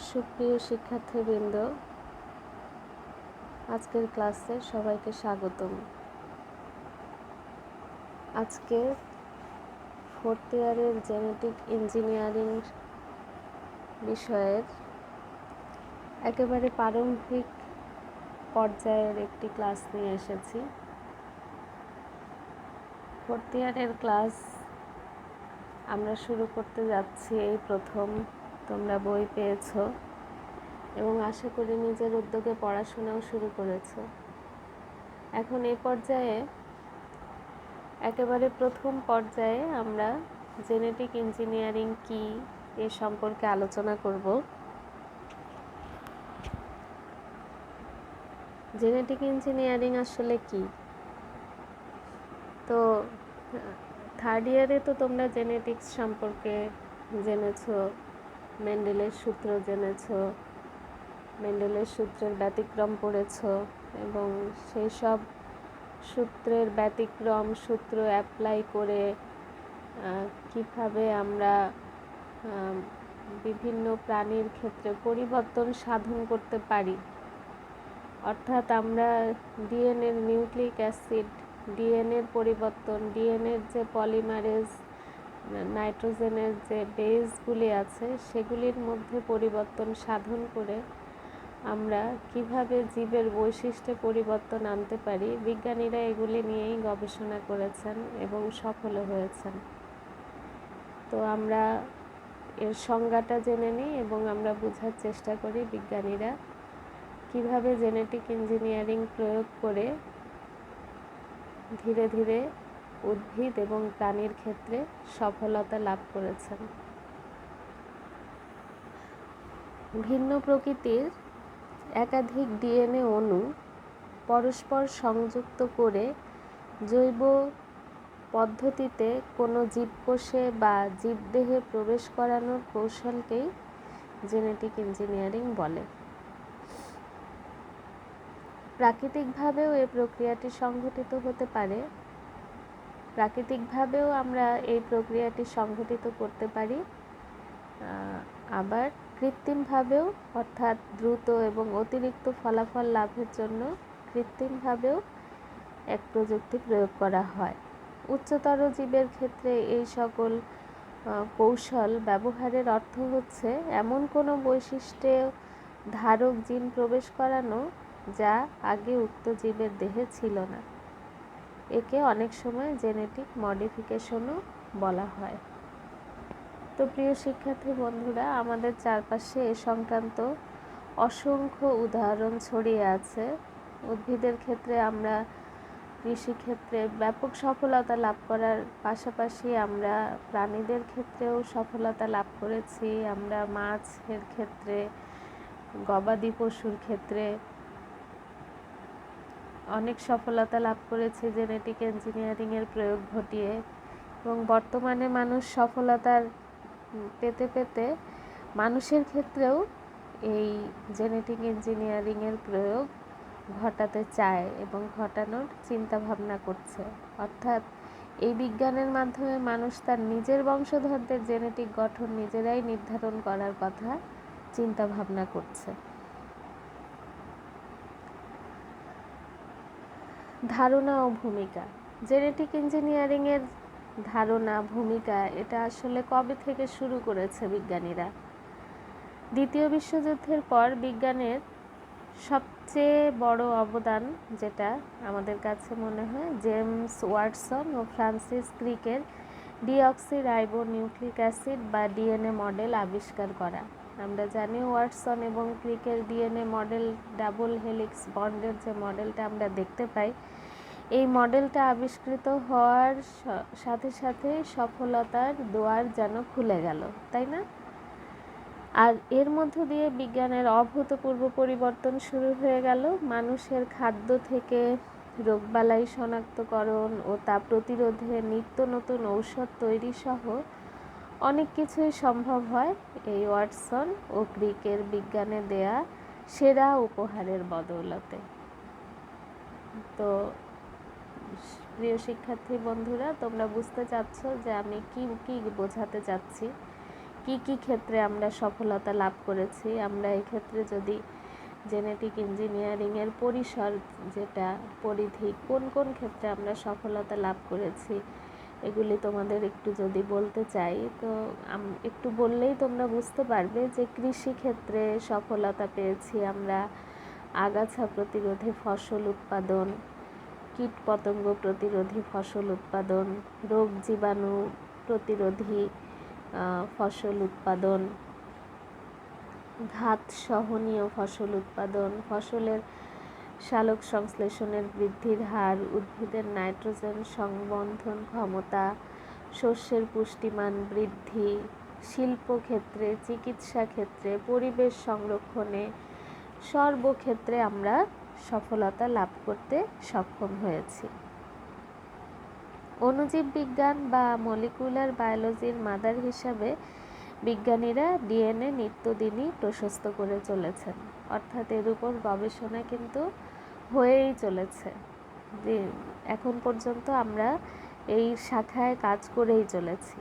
সুপ্রিয় শিক্ষার্থীবৃন্দ, আজকের ক্লাসে সবাইকে স্বাগতম। আজকে ফোর্থ ইয়ারের জেনেটিক ইঞ্জিনিয়ারিং বিষয়ের একেবারে প্রারম্ভিক পর্যায়ের একটি ক্লাস নিয়ে এসেছি। ফোর্থ ইয়ারের ক্লাস আমরা শুরু করতে যাচ্ছি এই প্রথম। তোমরা বই পেয়েছো এবং আশা করি নিজের উদ্যোগে পড়াশোনাও শুরু করেছো। এখন এই পর্যায়ে একেবারে প্রথম পর্যায়ে আমরা জেনেটিক ইঞ্জিনিয়ারিং কি এ সম্পর্কে আলোচনা করব। জেনেটিক ইঞ্জিনিয়ারিং আসলে কি? তো থার্ড ইয়ারে তো তোমরা জেনেটিক্স সম্পর্কে জেনেছো, মেন্ডেলের সূত্র জেনেছো, মেন্ডেলের সূত্রের ব্যতিক্রম পড়েছো এবং সেই সব সূত্রের ব্যতিক্রম সূত্র অ্যাপ্লাই করে কিভাবে আমরা বিভিন্ন প্রাণীর ক্ষেত্রে পরিবর্তন সাধন করতে পারি। অর্থাৎ আমরা ডিএনএর নিউক্লিক অ্যাসিড, ডিএনএর পরিবর্তন, ডিএনএর যে পলিমারেজ, নাইট্রোজেনের যে বেসগুলি আছে সেগুলির মধ্যে পরিবর্তন সাধন করে আমরা কিভাবে জীবের বৈশিষ্ট্যে পরিবর্তন আনতে পারি, বিজ্ঞানীরা এগুলি নিয়েই গবেষণা করেছেন এবং সফল হয়েছেন। তো আমরা এর সংজ্ঞাটা জেনে নিই এবং আমরা বোঝার চেষ্টা করি বিজ্ঞানীরা কিভাবে জেনেটিক ইঞ্জিনিয়ারিং প্রয়োগ করে ধীরে ধীরে উদ্ভিদ এবং প্রাণীর ক্ষেত্রে সফলতা লাভ করেছেন। ভিন্ন প্রকৃতির একাধিক ডিএনএ অণু পরস্পর সংযুক্ত করে জৈব পদ্ধতিতে কোনো জীবকোষে বা জীবদেহে প্রবেশ করানোর কৌশলকেই জেনেটিক ইঞ্জিনিয়ারিং বলে। প্রাকৃতিকভাবেও এই প্রক্রিয়াটি সংঘটিত হতে পারে। প্রাকৃতিকভাবেও আমরা এই প্রক্রিয়াটি সংঘটিত করতে পারি, আবার কৃত্রিমভাবেও, অর্থাৎ দ্রুত এবং অতিরিক্ত ফলাফল লাভের জন্য কৃত্রিমভাবেও এক প্রযুক্তি প্রয়োগ করা হয়। উচ্চতর জীবের ক্ষেত্রে এই সকল কৌশল ব্যবহারের অর্থ হচ্ছে এমন কোনো বৈশিষ্ট্যে ধারক জিন প্রবেশ করানো যা আগে উক্ত জীবের দেহে ছিল না। একে অনেক সময় জেনেটিক মডিফিকেশনও বলা হয়। তো প্রিয় শিক্ষার্থী বন্ধুরা, আমাদের চারপাশে এ সংক্রান্ত অসংখ্য উদাহরণ ছড়িয়ে আছে। উদ্ভিদের ক্ষেত্রে আমরা কৃষিক্ষেত্রে ব্যাপক সফলতা লাভ করার পাশাপাশি আমরা প্রাণীদের ক্ষেত্রেও সফলতা লাভ করেছি। আমরা মাছের ক্ষেত্রে, গবাদি পশুর ক্ষেত্রে অনেক সফলতা লাভ করেছি জেনেটিক ইঞ্জিনিয়ারিংয়ের প্রয়োগ ঘটিয়ে, এবং বর্তমানে মানুষ সফলতার পেতে পেতে মানুষের ক্ষেত্রেও এই জেনেটিক ইঞ্জিনিয়ারিংয়ের প্রয়োগ ঘটাতে চায় এবং ঘটানোর চিন্তা ভাবনা করছে। অর্থাৎ এই বিজ্ঞানের মাধ্যমে মানুষ তার নিজের বংশধরদের জেনেটিক গঠন নিজেরাই নির্ধারণ করার কথা চিন্তা ভাবনা করছে। ধারণা ও ভূমিকা। জেনেটিক ইঞ্জিনিয়ারিংয়ের ধারণা, ভূমিকা এটা আসলে কবে থেকে শুরু করেছে বিজ্ঞানীরা? দ্বিতীয় বিশ্বযুদ্ধের পর বিজ্ঞানের সবচেয়ে বড় অবদান যেটা আমাদের কাছে মনে হয়, জেমস ওয়াটসন ও ফ্রান্সিস ক্রিকের ডিঅক্সি রাইবো নিউক্লিক অ্যাসিড বা ডিএনএ মডেল আবিষ্কার করা। আমরা জানি ওয়াটসন এবং ক্রিকের ডিএনএ মডেল, ডাবল হেলিক্স বন্ডের যে মডেলটা আমরা দেখতে পাই, এই মডেলটা আবিষ্কৃত হওয়ার সাথে সাথে সফলতার দুয়ার যেন খুলে গেল, তাই না? আর এর মধ্য দিয়ে বিজ্ঞানের অভূতপূর্ব পরিবর্তন শুরু হয়ে গেল। মানুষের খাদ্য থেকে রোগবালাই শনাক্তকরণ ও তা প্রতিরোধে নিত্য নতুন ঔষধ তৈরি সহ অনেক কিছুই সম্ভব হয় এই ওয়াটসন ও ক্রিকের বিজ্ঞানে দেয়া সেরা উপহারের বদৌলতে। তো প্রিয় শিক্ষার্থী বন্ধুরা, তোমরা বুঝতে চাচ্ছ যে আমি কি বোঝাতে চাচ্ছি। কি কি ক্ষেত্রে আমরা সফলতা লাভ করেছি। আমরা এই ক্ষেত্রে যদি জেনেটিক ইঞ্জিনিয়ারিংয়ের পরিসর যেটা পরিধি, কোন কোন ক্ষেত্রে আমরা সফলতা লাভ করেছি, এগুলি তোমাদের একটু যদি বলতে চাই, তো একটু বললেই তোমরা বুঝতে পারবে যে কৃষি ক্ষেত্রে সফলতা পেয়েছি আমরা আগাছা প্রতিরোধী ফসল উৎপাদন, কীটপতঙ্গ প্রতিরোধী ফসল উৎপাদন, রোগ জীবাণু প্রতিরোধী ফসল উৎপাদন, ঘাত সহনীয় ফসল উৎপাদন, ফসলের সালোক সংশ্লেষণের বৃদ্ধির হার, উদ্ভিদের নাইট্রোজেন সংবন্ধন ক্ষমতা, শস্যের পুষ্টিমান বৃদ্ধি, শিল্পক্ষেত্রে, চিকিৎসা ক্ষেত্রে, পরিবেশ সংরক্ষণে, সর্বক্ষেত্রে আমরা সফলতা লাভ করতে সক্ষম হয়েছি। অণুজীব বিজ্ঞান বা মলিকুলার বায়োলজির মাদার হিসাবে বিজ্ঞানীরা ডিএনএ নিত্যদিনই প্রশস্ত করে চলেছেন, অর্থাৎ এর উপর গবেষণা কিন্তু হয়েই চলেছে। এখন পর্যন্ত আমরা এই শাখায় কাজ করেই চলেছি।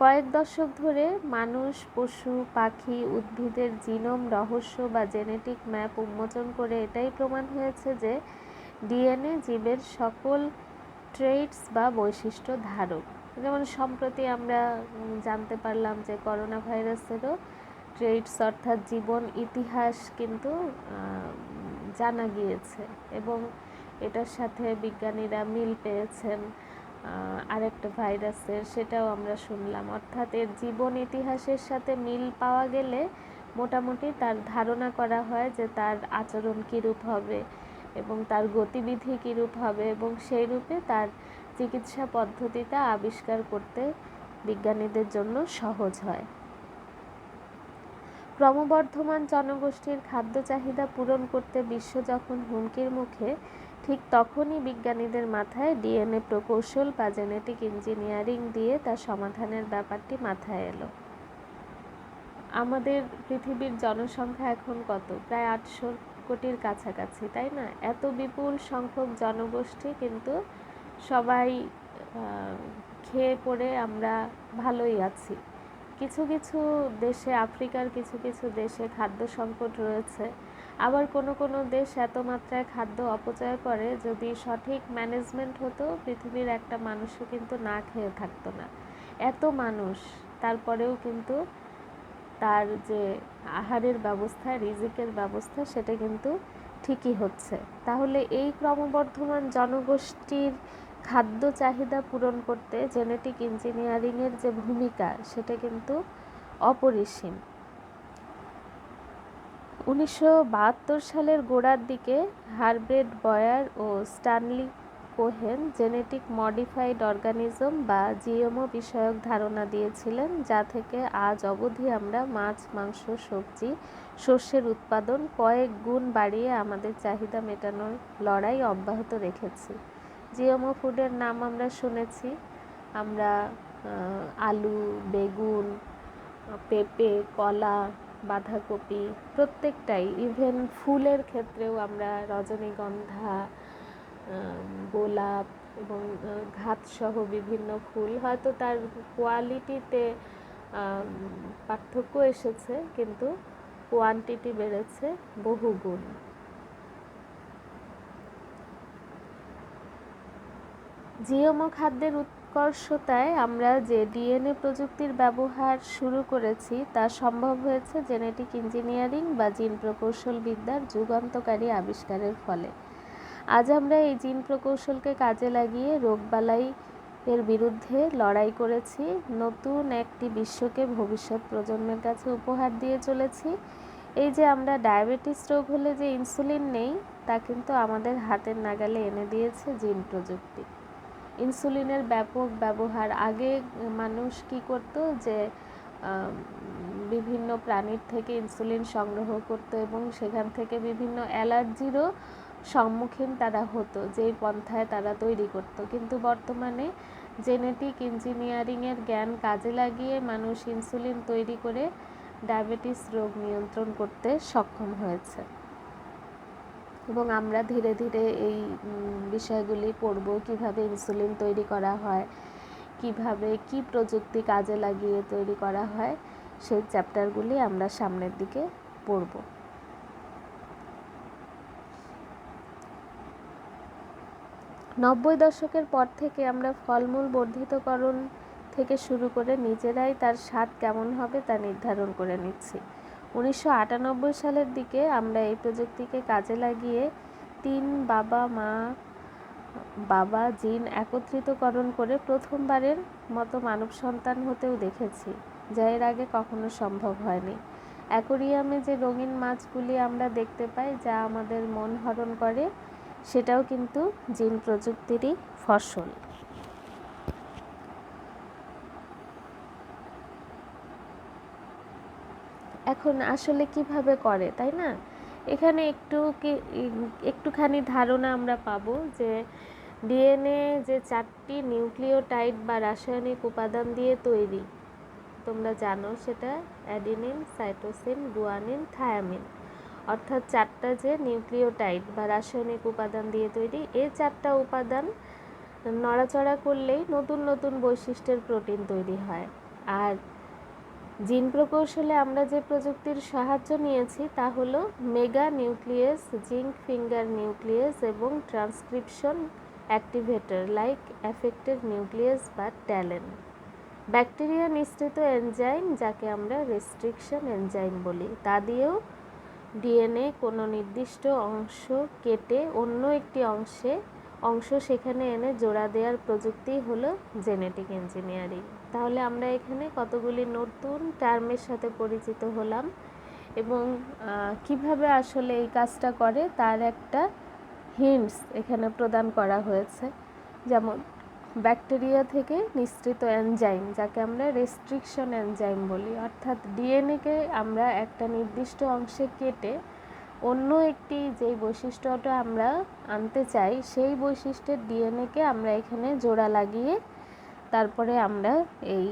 কয়েক দশক ধরে মানুষ, পশু, পাখি, উদ্ভিদের জিনোম রহস্য বা জেনেটিক ম্যাপ উন্মোচন করে এটাই প্রমাণ হয়েছে যে ডিএনএ জীবের সকল ট্রেইটস বা বৈশিষ্ট্য ধারক। যেমন সম্প্রতি আমরা জানতে পারলাম যে করোনা ভাইরাসেরও ট্রেইটস অর্থাৎ জীবন ইতিহাস কিন্তু জানা গিয়েছে, এবং এটার সাথে বিজ্ঞানীরা মিল পেয়েছেন আরেকটা ভাইরাসের, সেটাও আমরা শুনলাম। অর্থাৎ এর জীবন ইতিহাসের সাথে মিল পাওয়া গেলে মোটামুটি তার ধারণা করা হয় যে তার আচরণ কীরূপ হবে এবং তার গতিবিধি কীরূপ হবে, এবং সেই রূপে তার চিকিৎসা পদ্ধতিটা আবিষ্কার করতে বিজ্ঞানীদের জন্য সহজ হয়। ক্রমবর্ধমান জনগোষ্ঠীর খাদ্য চাহিদা পূরণ করতে বিশ্ব যখন হুমকির মুখে, ঠিক তখনই বিজ্ঞানীদের মাথায় ডিএনএ প্রকৌশল বা জেনেটিক ইঞ্জিনিয়ারিং দিয়ে তার সমাধানের ব্যাপারটি মাথায় এলো। আমাদের পৃথিবীর জনসংখ্যা এখন কত? প্রায় 800 কোটির কাছাকাছি, তাই না? এত বিপুল সংখ্যক জনগোষ্ঠী, কিন্তু সবাই খেয়ে পড়ে আমরা ভালোই আছি। কিছু কিছু দেশে, আফ্রিকার কিছু কিছু দেশে খাদ্য সংকট রয়েছে, আবার কোনো কোনো দেশ এত মাত্রায় খাদ্য অপচয় করে, যদি সঠিক ম্যানেজমেন্ট হতো পৃথিবীর একটা মানুষও কিন্তু না খেয়ে থাকতো না। এত মানুষ, তারপরেও কিন্তু তার যে আহারের ব্যবস্থা, রিজিকের ব্যবস্থা, সেটা কিন্তু ঠিকই হচ্ছে। তাহলে এই ক্রমবর্ধমান জনগোষ্ঠীর খাদ্য চাহিদা পূরণ করতে জেনেটিক ইঞ্জিনিয়ারিংয়ের যে ভূমিকা, সেটা কিন্তু অপরিসীম। 1972 সালের গোড়ার দিকে হারব্রেড বয়ার ও Stanley Cohen genetic modified organism বা জিএমও বিষয়ক ধারণা দিয়েছিলেন, যা থেকে আজ অবধি আমরা মাছ, মাংস, সবজি, শস্যের উৎপাদন কয়েক গুণ বাড়িয়ে আমাদের চাহিদা মেটানোর লড়াই অব্যাহত রেখেছি। জিএমও ফুডের নাম আমরা শুনেছি, আমরা আলু, বেগুন, পেঁপে, কলা, বাঁধাকপি, প্রত্যেকটাই, ইভেন ফুলের ক্ষেত্রেও আমরা রজনীগন্ধা, গোলাপ এবং ঘাতসহ বিভিন্ন ফুল, হয়তো তার কোয়ালিটিতে পার্থক্য এসেছে, কিন্তু কোয়ান্টিটি বেড়েছে বহুগুণ। জিএমও খাদ্যের উৎকর্ষতায় আমরা যে ডিএনএ প্রযুক্তির ব্যবহার শুরু করেছি তা সম্ভব হয়েছে জেনেটিক ইঞ্জিনিয়ারিং বা জিন প্রকৌশল বিদ্যার যুগান্তকারী আবিষ্কারের ফলে। আজ আমরা এই জিন প্রকৌশলকে কাজে লাগিয়ে রোগবালাই এর বিরুদ্ধে লড়াই করেছি, নতুন একটি বিশ্বকে ভবিষ্যৎ প্রজন্মের কাছে উপহার দিয়ে চলেছি। এই যে আমরা ডায়াবেটিস রোগ হলে যে ইনসুলিন নেই, তা কিন্তু আমাদের হাতের নাগালে এনে দিয়েছে জিন প্রযুক্তি। ইনসুলিনের ব্যাপক ব্যবহার, আগে মানুষ কি করতো যে বিভিন্ন প্রাণীর থেকে ইনসুলিন সংগ্রহ করত এবং সেখান থেকে বিভিন্ন অ্যালার্জিরও সম্মুখীন তারা হতো, যেই পন্থায় তারা তৈরি করত। কিন্তু বর্তমানে জেনেটিক ইঞ্জিনিয়ারিংয়ের জ্ঞান কাজে লাগিয়ে মানুষ ইনসুলিন তৈরি করে ডায়াবেটিস রোগ নিয়ন্ত্রণ করতে সক্ষম হয়েছে, এবং আমরা ধীরে ধীরে এই বিষয়গুলি পড়ব, কিভাবে ইনসুলিন তৈরি করা হয়, কিভাবে কি প্রযুক্তি কাজে লাগিয়ে তৈরি করা হয় সেই চ্যাপ্টারগুলি আমরা সামনের দিকে পড়ব। 90 দশকের পর থেকে আমরা ফলমূল বর্ধিতকরণ থেকে শুরু করে নিজেরাই তার স্বাদ কেমন হবে তা নির্ধারণ করে নিচ্ছি। 1998 সালের দিকে আমরা এই প্রযুক্তিকে কাজে লাগিয়ে 3 বাবা জিন একত্রিতকরণ করে প্রথমবারের মতো মানব সন্তান হতেও দেখেছি, যা এর আগে কখনো সম্ভব হয়নি। অ্যাকোয়ারিয়ামে যে রঙিন মাছগুলি আমরা দেখতে পাই, যা আমাদের মন হরণ করে, সেটাও কিন্তু জিন প্রযুক্তিরই ফসল। এখন আসলে কিভাবে করে, তাই না? এখানে একটুখানি ধারণা আমরা পাবো যে ডিএনএ যে 4টি নিউক্লিওটাইড বা রাসায়নিক উপাদান দিয়ে তৈরি, তোমরা জানো সেটা অ্যাডিনিন, সাইটোসিন, গুয়ানিন, থায়ামিন, অর্থাৎ 4টা যে নিউক্লিওটাইড বা রাসায়নিক উপাদান দিয়ে তৈরি। এই 4টা উপাদান নড়াচড়া করলেই নতুন নতুন বৈশিষ্ট্যের প্রোটিন তৈরি হয়। আর জিন প্রকৌশলে আমরা যে প্রযুক্তির সাহায্য নিয়েছি তা হলো mega nuclease, zinc finger nuclease এবং transcription activator like effector nuclease বা ট্যালেন। ব্যাকটেরিয়া নিঃসৃত এনজাইম, যাকে আমরা রেস্ট্রিকশন এনজাইম বলি, তা দিয়েও ডিএনএ কোনো নির্দিষ্ট অংশ কেটে অন্য একটি অংশ সেখানে এনে জোড়া দেওয়ার প্রযুক্তি হলো জেনেটিক ইঞ্জিনিয়ারিং। তাহলে আমরা এখানে কতগুলি নতুন টার্মের সাথে পরিচিত হলাম এবং কিভাবে আসলে এই কাজটা করে তার একটা হিন্টস এখানে প্রদান করা হয়েছে। যেমন ব্যাকটেরিয়া থেকে নিঃসৃত এনজাইম, যাকে আমরা রেস্ট্রিকশন এনজাইম বলি, অর্থাৎ ডিএনএকে আমরা একটা নির্দিষ্ট অংশে কেটে অন্য একটি যেই বৈশিষ্ট্যটা আমরা আনতে চাই সেই বৈশিষ্ট্যের ডিএনএকে আমরা এখানে জোড়া লাগিয়ে তারপরে আমরা এই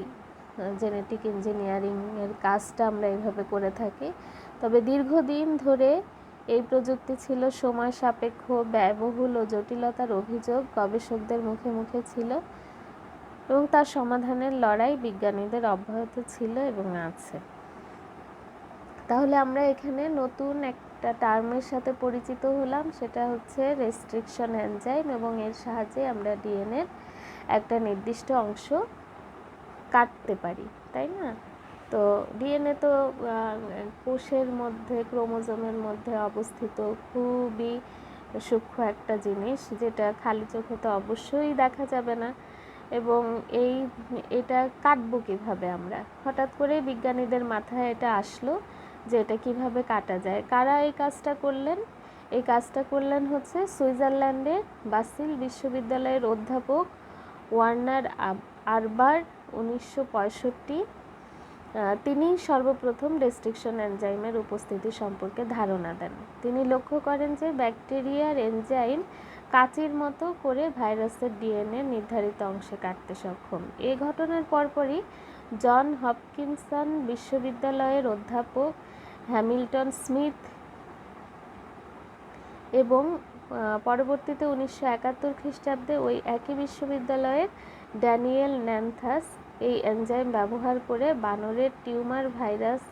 জেনেটিক ইঞ্জিনিয়ারিংয়ের কাজটা আমরা এইভাবে করে থাকি। তবে দীর্ঘদিন ধরে এই প্রযুক্তি ছিল সময় সাপেক্ষ, ব্যয়বহুল ও জটিলতার অভিযোগ গবেষকদের মুখে মুখে ছিল এবং তার সমাধানের লড়াই বিজ্ঞানীদের অব্যাহত ছিল এবং আছে। তাহলে আমরা এখানে নতুন একটা টার্মের সাথে পরিচিত হলাম, সেটা হচ্ছে রেস্ট্রিকশন এনজাইম, এবং এর সাহায্যে আমরা ডিএনএর একটা নির্দিষ্ট অংশ কাটতে পারি, তাই না? তো ডিএনএ তো কোষের মধ্যে, ক্রোমোজোমের মধ্যে অবস্থিত খুবই সূক্ষ্ম একটা জিনিস, যেটা খালি চোখে তো অবশ্যই দেখা যাবে না। এবং এটা কাটবো কিভাবে আমরা? হঠাৎ করে বিজ্ঞানীদের মাথায় এটা আসলো যে এটা কিভাবে কাটা যায়। কারা এই কাজটা করলেন? এই কাজটা করলেন হচ্ছে সুইজারল্যান্ডের বাসেল বিশ্ববিদ্যালয়ের অধ্যাপক ওয়ার্নার আরবার 1965। তিনি সর্বপ্রথম রেস্ট্রিকশন এনজাইমের উপস্থিতি সম্পর্কে ধারণা দেন। তিনি লক্ষ্য করেন যে ব্যাকটেরিয়ার এনজাইম কাঁচির মতো করে ভাইরাসের ডিএনএ নির্ধারিত অংশে কাটতে সক্ষম। এই ঘটনার পরপরই জন হপকিনসন বিশ্ববিদ্যালয়ের অধ্যাপক হ্যামিল্টন স্মিথ এবং পরবর্তীতে 1971 খ্রিস্টাব্দে ওই একই বিশ্ববিদ্যালয়ের ড্যানিয়েল ন্যান্থাস এই এনজাইম ব্যবহার করে বানরের টিউমার ভাইরাস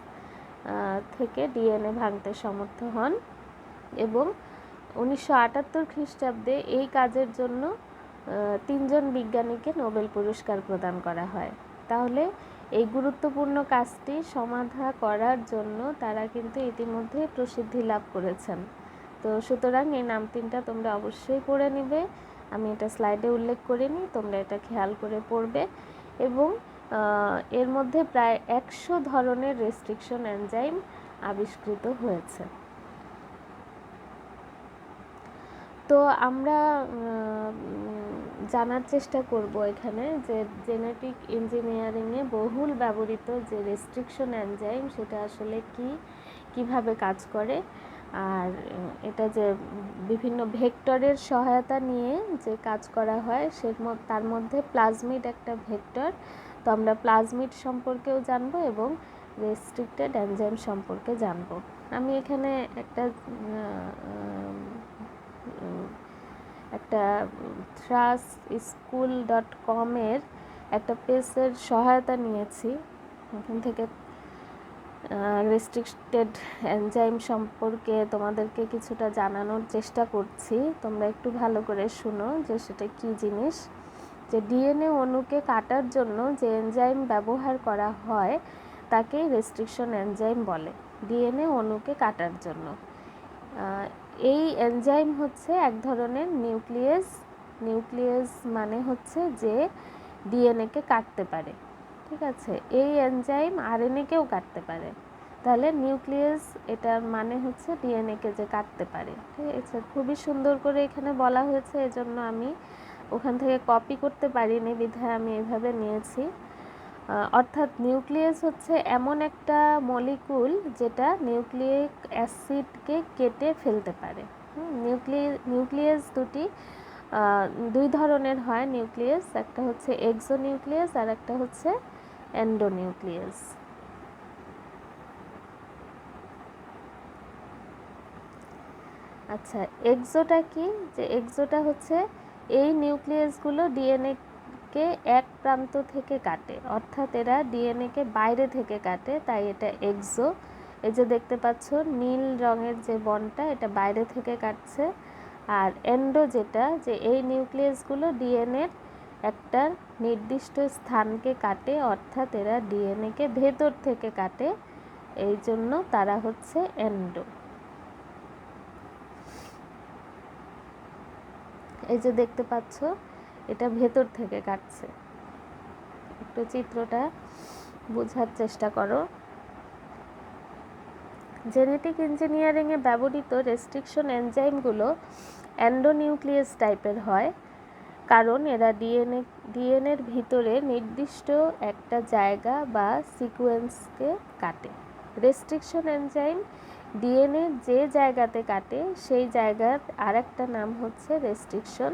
থেকে ডিএনএ ভাঙতে সমর্থ হন এবং 1978 খ্রিস্টাব্দে এই কাজের জন্য 3 জন বিজ্ঞানীকে নোবেল পুরস্কার প্রদান করা হয়। তাহলে এই গুরুত্বপূর্ণ কাজটি সমাধা করার জন্য তারা কিন্তু ইতিমধ্যে প্রসিদ্ধি লাভ করেছেন। তো সুতরাং এই নাম 3টা তোমরা অবশ্যই পড়ে নিবে। আমি এটা স্লাইডে উল্লেখ করিনি, তোমরা এটা খেয়াল করে পড়বে। এবং এর মধ্যে প্রায় 100 ধরনের রেস্ট্রিকশন এনজাইম আবিষ্কৃত হয়েছে। তো আমরা জানার চেষ্টা করব এখানে যে জেনেটিক ইঞ্জিনিয়ারিংয়ে বহুল ব্যবহৃত যে রেস্ট্রিকশন এনজাইম সেটা আসলে কিভাবে কাজ করে, আর এটা যে বিভিন্ন ভেক্টরের সহায়তা নিয়ে যে কাজ করা হয় তার মধ্যে প্লাজমিড একটা ভেক্টর। তো আমরা প্লাজমিড সম্পর্কেও জানবো এবং রেস্ট্রিক্টেড এনজাইম সম্পর্কে জানবো। আমি এখানে একটা thrusschool.com-এর একটা পেজের সহায়তা নিয়েছি, ওখান থেকে রেস্ট্রিক্টেড এনজাইম সম্পর্কে তোমাদেরকে কিছুটা জানানোর চেষ্টা করছি। তোমরা একটু ভালো করে শুনো যে সেটা কী জিনিস। যে ডিএনএ অণুকে কাটার জন্য যে এনজাইম ব্যবহার করা হয় তাকে রেস্ট্রিকশন এনজাইম বলে, ডিএনএ অণুকে কাটার জন্য। এই এনজাইম হচ্ছে এক ধরনের নিউক্লিয়াস মানে হচ্ছে যে ডিএনএকে কাটতে পারে, ঠিক আছে। এই এনজাইম আরএনএকেও কাটতে পারে, তাহলে নিউক্লিয়াস এটার মানে হচ্ছে ডিএনএকে যে কাটতে পারে, ঠিক আছে। খুবই সুন্দর করে এখানে বলা হয়েছে, এজন্য আমি ওখান থেকে কপি করতে পারিনি, বিধায় আমি এভাবে নিয়েছি। অর্থাৎ নিউক্লিয়াস হচ্ছে এমন একটা মলিকুল যেটা নিউক্লিক অ্যাসিডকে কেটে ফেলতে পারে। নিউক্লিয়াস দুই ধরনের হয় নিউক্লিয়াস, একটা হচ্ছে এক্সোনিউক্লিয়াস আর একটা হচ্ছে এন্ডোনিউক্লিয়াস। আচ্ছা, এক্সোটা কি? যে এক্সোটা হচ্ছে এই নিউক্লিয়াসগুলো ডিএনএকে এক প্রান্ত থেকে কাটে, অর্থাৎ এরা ডিএনএকে বাইরে থেকে কাটে, তাই এটা এক্সো। এই যে দেখতে পাচ্ছ নীল রঙের যে বনটা, এটা বাইরে থেকে কাটছে। আর এন্ডো যেটা, যে এই নিউক্লিয়াসগুলো ডিএনএর একটা নির্দিষ্ট স্থানকে কাটে, অর্থাৎ এরা ডিএনএকে ভেতর থেকে কাটে, এই জন্য তারা হচ্ছে এন্ডো। এই যে দেখতে পাচ্ছ এটা ভেতর থেকে কাটছে, একটু চিত্রটা বোঝার চেষ্টা করো। জেনেটিক ইঞ্জিনিয়ারিংয়ে ব্যবহৃত রেস্ট্রিকশন এনজাইমগুলো এন্ডোনিউক্লিয়াস টাইপের হয়, কারণ এরা ডিএনএর ভিতরে নির্দিষ্ট একটা জায়গা বা সিকোয়েন্সকে কাটে। রেস্ট্রিকশন এনজাইম ডিএনএ যে জায়গাতে কাটে সেই জায়গার আরেকটা নাম হচ্ছে রেস্ট্রিকশন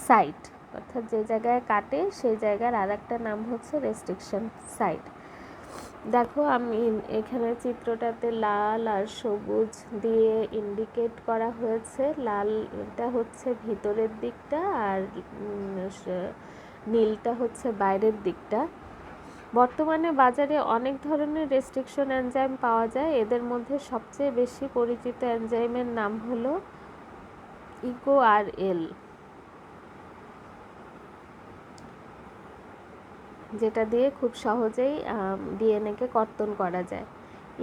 সাইট, অর্থাৎ যে জায়গায় কাটে সেই জায়গার আরেকটা নাম হচ্ছে রেস্ট্রিকশন সাইট। দেখো আমি এখানে চিত্রটাতে লাল আর সবুজ দিয়ে ইন্ডিকেট করা হয়েছে। লালটা হচ্ছে ভিতরের দিকটা আর নীলটা হচ্ছে বাইরের দিকটা। বর্তমানে বাজারে অনেক ধরনের রেস্ট্রিকশন এনজাইম পাওয়া যায়। এদের মধ্যে সবচেয়ে বেশি পরিচিত এনজাইমের নাম হলো ইকোআরএল, যেটা দিয়ে খুব সহজেই ডিএনএকে কর্তন করা যায়।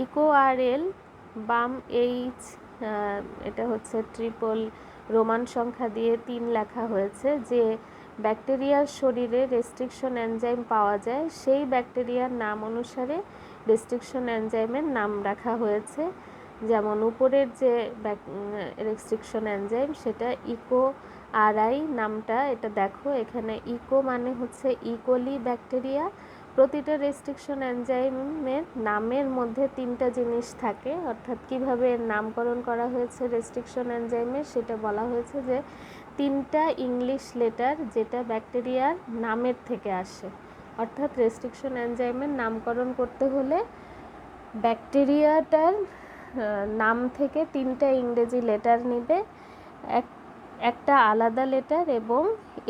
ইকোআরএল বাম এইচ, এটা হচ্ছে ট্রিপল রোমান সংখ্যা দিয়ে 3 লেখা হয়েছে। যে ব্যাকটেরিয়ার শরীরে রেস্ট্রিকশন এনজাইম পাওয়া যায় সেই ব্যাকটেরিয়ার নাম অনুসারে রেস্ট্রিকশন এনজাইমের নাম রাখা হয়েছে। যেমন উপরের যে রেস্ট্রিকশন এনজাইম সেটা ইকোআরআই নামটা, এটা দেখো এখানে ইকো মানে হচ্ছে ইকোলি ব্যাকটেরিয়া। প্রতিটা রেস্ট্রিকশন এনজাইমের নামের মধ্যে 3টা জিনিস থাকে, অর্থাৎ কিভাবে এর নামকরণ করা হয়েছে রেস্ট্রিকশন এনজাইমের সেটা বলা হয়েছে যে 3টা ইংলিশ লেটার যেটা ব্যাকটেরিয়ার নামের থেকে আসে। অর্থাৎ রেস্ট্রিকশন এনজাইমের নামকরণ করতে হলে ব্যাকটেরিয়াটার নাম থেকে 3টা ইংরেজি লেটার নেবে, একটা আলাদা লেটার এবং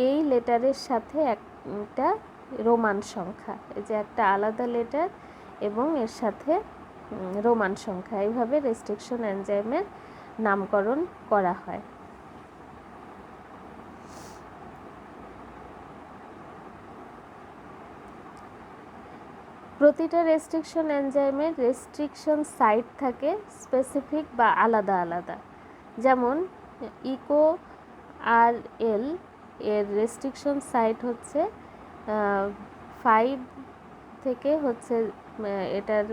এই লেটারের সাথে একটা রোমান সংখ্যা। এই যে একটা আলাদা লেটার এবং এর সাথে রোমান সংখ্যা, এইভাবে রেস্ট্রিকশন এনজাইমের নামকরণ করা হয়। প্রতিটা রেস্ট্রিকশন এনজাইমের রেস্ট্রিকশন সাইট থাকে স্পেসিফিক বা আলাদা আলাদা। যেমন ইকোআরএল এর রেস্ট্রিকশন সাইট হচ্ছে 5 থেকে হচ্ছে এটার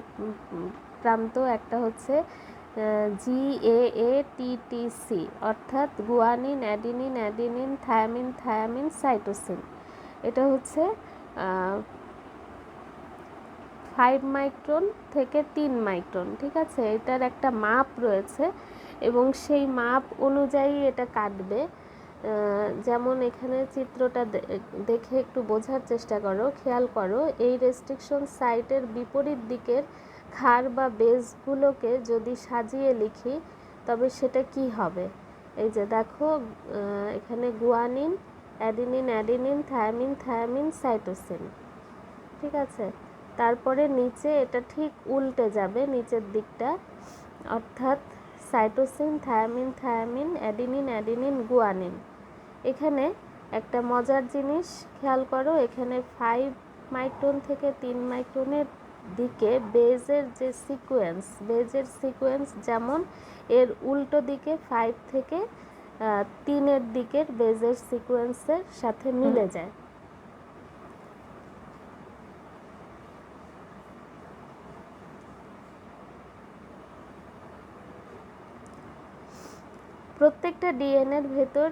প্রান্ত একটা হচ্ছে GAATTC, অর্থাৎ guanine adenine adenine thymine thymine cytosine. এটা হচ্ছে 5 মাইক্রন থেকে 3 মাইক্রন, ঠিক আছে। এটার একটা মাপ রয়েছে এবং সেই মাপ অনুযায়ী এটা কাটবে। যেমন এখানে চিত্রটা দেখে একটু বোঝার চেষ্টা করো, খেয়াল করো। এই রেস্ট্রিকশন সাইটের বিপরীত দিকের ক্ষার বা বেসগুলোকে যদি সাজিয়ে লিখি তবে সেটা কি হবে? এই যে দেখো এখানে guanine adenine adenine thymine thymine cytosine, ঠিক আছে। তারপরে নিচে এটা ঠিক উল্টে যাবে নিচের দিকটা, অর্থাৎ সাইটোসিন, থায়ামিন, অ্যাডিনিন, গুয়ানিন। এখানে একটা মজার জিনিস খেয়াল করো, এখানে 5 মাইক্রন থেকে 3 মাইক্রনের দিকে বেজের সিকোয়েন্স যেমন এর উল্টো দিকে 5 থেকে 3-এর দিকের বেজের সিকোয়েন্সের সাথে মিলে যায়। প্রত্যেকটা ডিএনএর ভেতর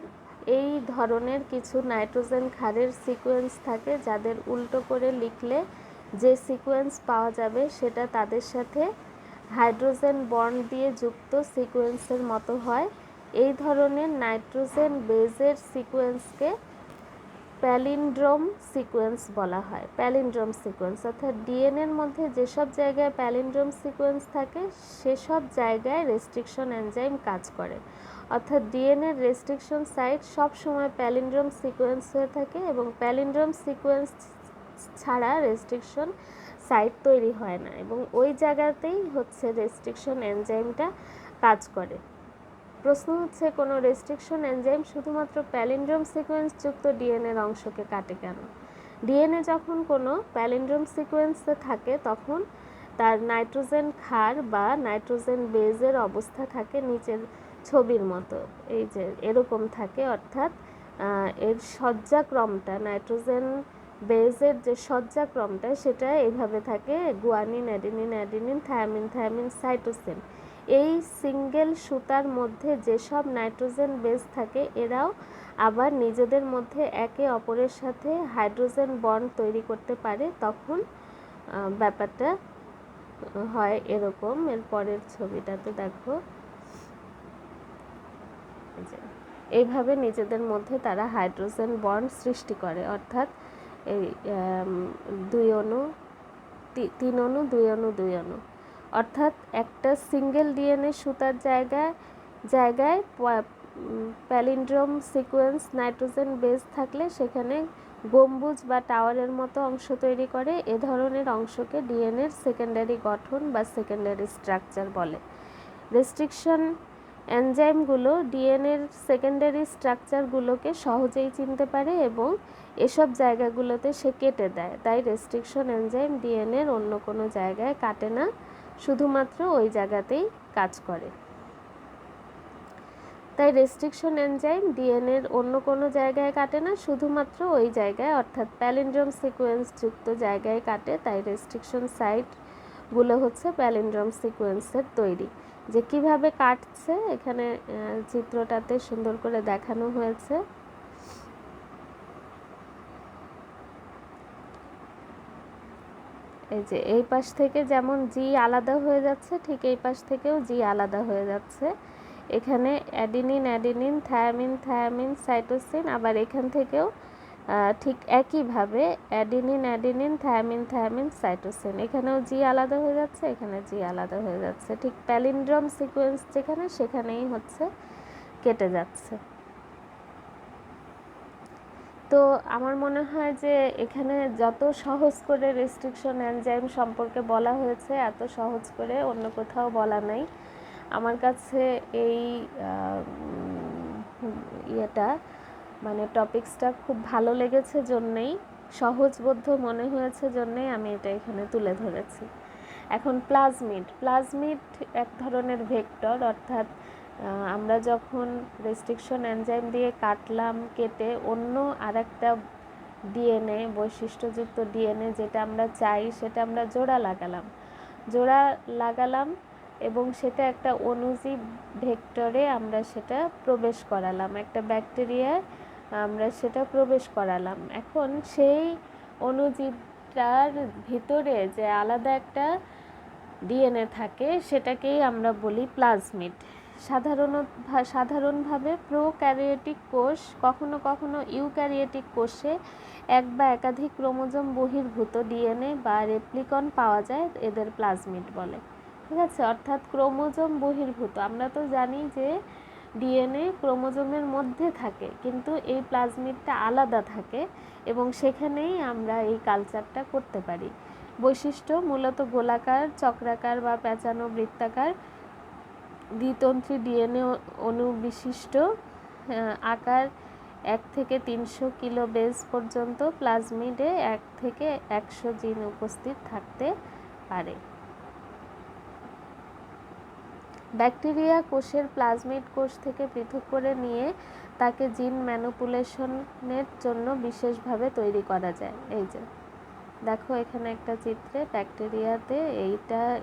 এই ধরনের কিছু নাইট্রোজেন ক্ষারের সিকোয়েন্স থাকে, যাদের উল্টো করে লিখলে যে সিকোয়েন্স পাওয়া যাবে সেটা তাদের সাথে হাইড্রোজেন বন্ড দিয়ে যুক্ত সিকোয়েন্সের মতো হয়। এই ধরনের নাইট্রোজেন বেজের সিকোয়েন্সকে প্যালিন্ড্রোম সিকোয়েন্স বলা হয়। প্যালিন্ড্রোম সিকোয়েন্স অর্থাৎ ডিএনএর মধ্যে যেসব জায়গায় প্যালিন্ড্রোম সিকোয়েন্স থাকে সেসব জায়গায় রেস্ট্রিকশন এনজাইম কাজ করে। অর্থাৎ ডিএনএর রেস্ট্রিকশন সাইট সবসময় প্যালিন্ড্রোম সিকোয়েন্স হয়ে থাকে এবং প্যালিন্ড্রোম সিকোয়েন্স ছাড়া রেস্ট্রিকশন সাইট তৈরি হয় না, এবং ওই জায়গাতেই হচ্ছে রেস্ট্রিকশন এনজাইমটা কাজ করে। প্রশ্ন হচ্ছে, কোনো রেস্ট্রিকশন এনজাইম শুধুমাত্র প্যালিন্ড্রোম সিকোয়েন্স যুক্ত ডিএনএর অংশকে কাটে কেন? ডিএনএ যখন কোনো প্যালিন্ড্রোম সিকোয়েন্সে থাকে তখন তার নাইট্রোজেন ক্ষার বা নাইট্রোজেন বেজের অবস্থা থাকে নিচের ছবির মতো, এই যে এরকম থাকে। অর্থাৎ এর সজ্জাক্রমটা, নাইট্রোজেন বেজের যে সজ্জাক্রমটা সেটা এইভাবে থাকে: গুয়ানিন, অ্যাডিনিন, থায়ামিন, সাইটোসিন। এই সিঙ্গেল সুতার মধ্যে যেসব নাইট্রোজেন বেস থাকে এরাও আবার নিজেদের মধ্যে একে অপরের সাথে হাইড্রোজেন বন্ড তৈরি করতে পারে। তখন ব্যাপারটা হয় এরকম। এর পরের ছবিটাতে দেখো, এইভাবে নিজেদের মধ্যে তারা হাইড্রোজেন বন্ড সৃষ্টি করে। অর্থাৎ এই 2 অণু 3 অণু 2 অণু 2 অণু, অর্থাৎ একটা সিঙ্গেল ডিএনএ সুতার জায়গায় প্যালিন্ড্রোম সিকোয়েন্স নাইট্রোজেন বেস থাকলে সেখানে গম্বুজ বা টাওয়ারের মতো অংশ তৈরি করে। এ ধরনের অংশকে ডিএনএর সেকেন্ডারি গঠন বা সেকেন্ডারি স্ট্রাকচার বলে। রেস্ট্রিকশন এনজাইমগুলো ডিএনএর সেকেন্ডারি স্ট্রাকচারগুলোকে সহজেই চিনতে পারে এবং এসব জায়গাগুলোতে সে কেটে দেয়। তাই রেস্ট্রিকশন এনজাইম ডিএনএর অন্য কোনো জায়গায় কাটে না, শুধুমাত্র ওই জায়গাতেই কাজ করে। তাই রেস্ট্রিকশন এনজাইম ডিএনএর অন্য কোনো জায়গায় কাটে না, শুধুমাত্র ওই জায়গায় অর্থাৎ প্যালিন্ড্রোম সিকোয়েন্স যুক্ত জায়গায় কাটে। তাই রেস্ট্রিকশন সাইটগুলো হচ্ছে প্যালিন্ড্রোম সিকোয়েন্সের তৈরি। যে কিভাবে কাটছে এখানে চিত্রটাতে সুন্দর করে দেখানো হয়েছে। এই যে এই পাশ থেকে যেমন জি আলাদা হয়ে যাচ্ছে, ঠিক এই পাশ থেকেও জি আলাদা হয়ে যাচ্ছে। এখানে অ্যাডিনিন, থায়ামিন, সাইটোসিন, আবার এখান থেকেও ঠিক একইভাবে অ্যাডিনিন, থায়ামিন, সাইটোসিন। এখানেও জি আলাদা হয়ে যাচ্ছে, এখানে জি আলাদা হয়ে যাচ্ছে। ঠিক প্যালিন্ড্রোম সিকোয়েন্স যেখানে সেখানেই হচ্ছে কেটে যাচ্ছে। তো আমার মনে হয় যে এখানে যত সহজ করে রেস্ট্রিকশন এনজাইম সম্পর্কে বলা হয়েছে এত সহজ করে অন্য কোথাও বলা নাই। আমার কাছে এই ইয়েটা মানে টপিক্সটা খুব ভালো লেগেছে জন্যেই, সহজবোধ্য মনে হয়েছে জন্যেই আমি এটা এখানে তুলে ধরেছি। এখন প্লাজমিড এক ধরনের ভেক্টর, অর্থাৎ আমরা যখন রেস্ট্রিকশন এনজাইম দিয়ে কাটলাম, কেটে অন্য আরেকটা ডিএনএ, বৈশিষ্ট্যযুক্ত ডিএনএ যেটা আমরা চাই সেটা আমরা জোড়া লাগালাম এবং সেটা একটা অণুজীব ভেক্টরে আমরা সেটা প্রবেশ করালাম, একটা ব্যাকটেরিয়ায় আমরা সেটা প্রবেশ করালাম। এখন সেই অণুজীবটার ভিতরে যে আলাদা একটা ডিএনএ থাকে সেটাকেই আমরা বলি প্লাজমিড। সাধারণভাবে প্রোক্যারিওটিক কোষ, কখনো কখনো ইউক্যারিওটিক কোষে এক বা একাধিক ক্রোমোজোম বহির্ভূত ডিএনএ বা রেপ্লিকন পাওয়া যায়, এদের প্লাজমিড বলে। ঠিক আছে, অর্থাৎ ক্রোমোজোম বহির্ভূত। আমরা তো জানি যে ডিএনএ ক্রোমোজোমের মধ্যে থাকে, কিন্তু এই প্লাজমিডটা আলাদা থাকে এবং সেখানেই আমরা এই কালচারটা করতে পারি। বৈশিষ্ট্য মূলত গোলাকার, চক্রাকার বা পেঁচানো বৃত্তাকার দ্বিতন্ত্রী ডিএনএ অণু বিশিষ্ট, আকার 1 থেকে 300 কিলো বেস পর্যন্ত। প্লাজমিডে 1 থেকে 100 জিন উপস্থিত থাকতে পারে। ব্যাকটেরিয়া কোষের প্লাজমিড কোষ থেকে পৃথক করে নিয়ে তাকে জিন ম্যানিপুলেশনের জন্য বিশেষভাবে তৈরি করা যায়। এই যে দেখো এখানে একটা চিত্রে ব্যাকটেরিয়াতে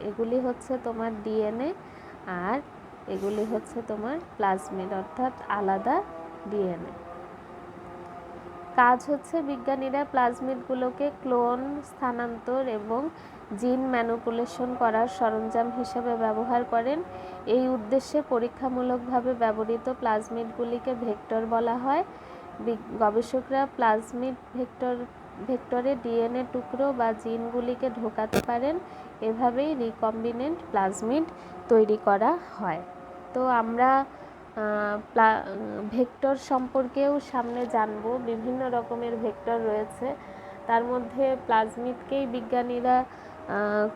এগুলি হচ্ছে তোমার ডিএনএ আর এগুলি হচ্ছে তোমার প্লাজমিড, অর্থাৎ আলাদা ডিএনএ। কাজ হচ্ছে বিজ্ঞানীরা প্লাজমিডগুলোকে ক্লোন, স্থানান্তর এবং জিন ম্যানিপুলেশন করার সরঞ্জাম হিসেবে ব্যবহার করেন। এই উদ্দেশ্যে পরীক্ষামূলকভাবে ব্যবহৃত প্লাজমিডগুলিকে ভেক্টর বলা হয়। গবেষকরা প্লাজমিড ভেক্টরে ডিএনএ টুকরো বা জিনগুলিকে ঢোকাতে পারেন। এভাবেই রিকম্বিনেন্ট প্লাজমিড তৈরি করা হয়। তো আমরা ভেক্টর সম্পর্কেও সামনে জানবো। বিভিন্ন রকমের ভেক্টর রয়েছে, তার মধ্যে প্লাজমিডকেই বিজ্ঞানীরা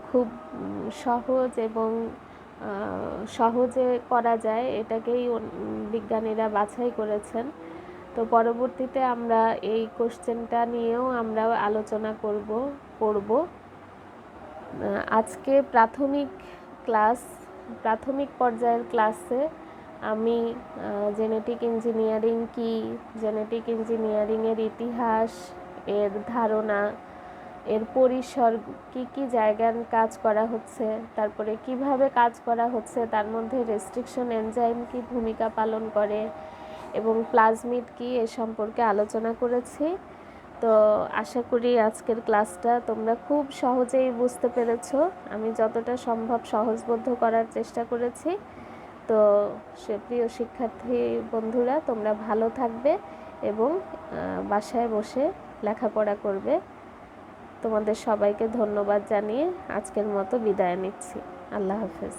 খুব সহজ এবং সহজে করা যায় এটাকেই বিজ্ঞানীরা বাছাই করেছেন। তো পরবর্তীতে আমরা এই কোশ্চেনটা নিয়েও আমরা আলোচনা করব। আজকে প্রাথমিক পর্যায়ের ক্লাসে আমি জেনেটিক ইঞ্জিনিয়ারিং কি, জেনেটিক ইঞ্জিনিয়ারিংয়ের ইতিহাস, এর ধারণা, এর পরিসর, কি জায়গায় কাজ করা হচ্ছে, তারপরে কিভাবে কাজ করা হচ্ছে, তার মধ্যে রেস্ট্রিকশন এনজাইম কি ভূমিকা পালন করে এবং প্লাজমিড কি, এ সম্পর্কে আলোচনা করেছি। তো আশা করি আজকের ক্লাসটা তোমরা খুব সহজেই বুঝতে পেরেছো। আমি যতটা সম্ভব সহজবোধ্য করার চেষ্টা করেছি। তো প্রিয় শিক্ষার্থী বন্ধুরা, তোমরা ভালো থাকবে এবং বাসায় বসে লেখাপড়া করবে। তোমাদের সবাইকে ধন্যবাদ জানিয়ে আজকের মতো বিদায় নিচ্ছি। আল্লাহ হাফেজ।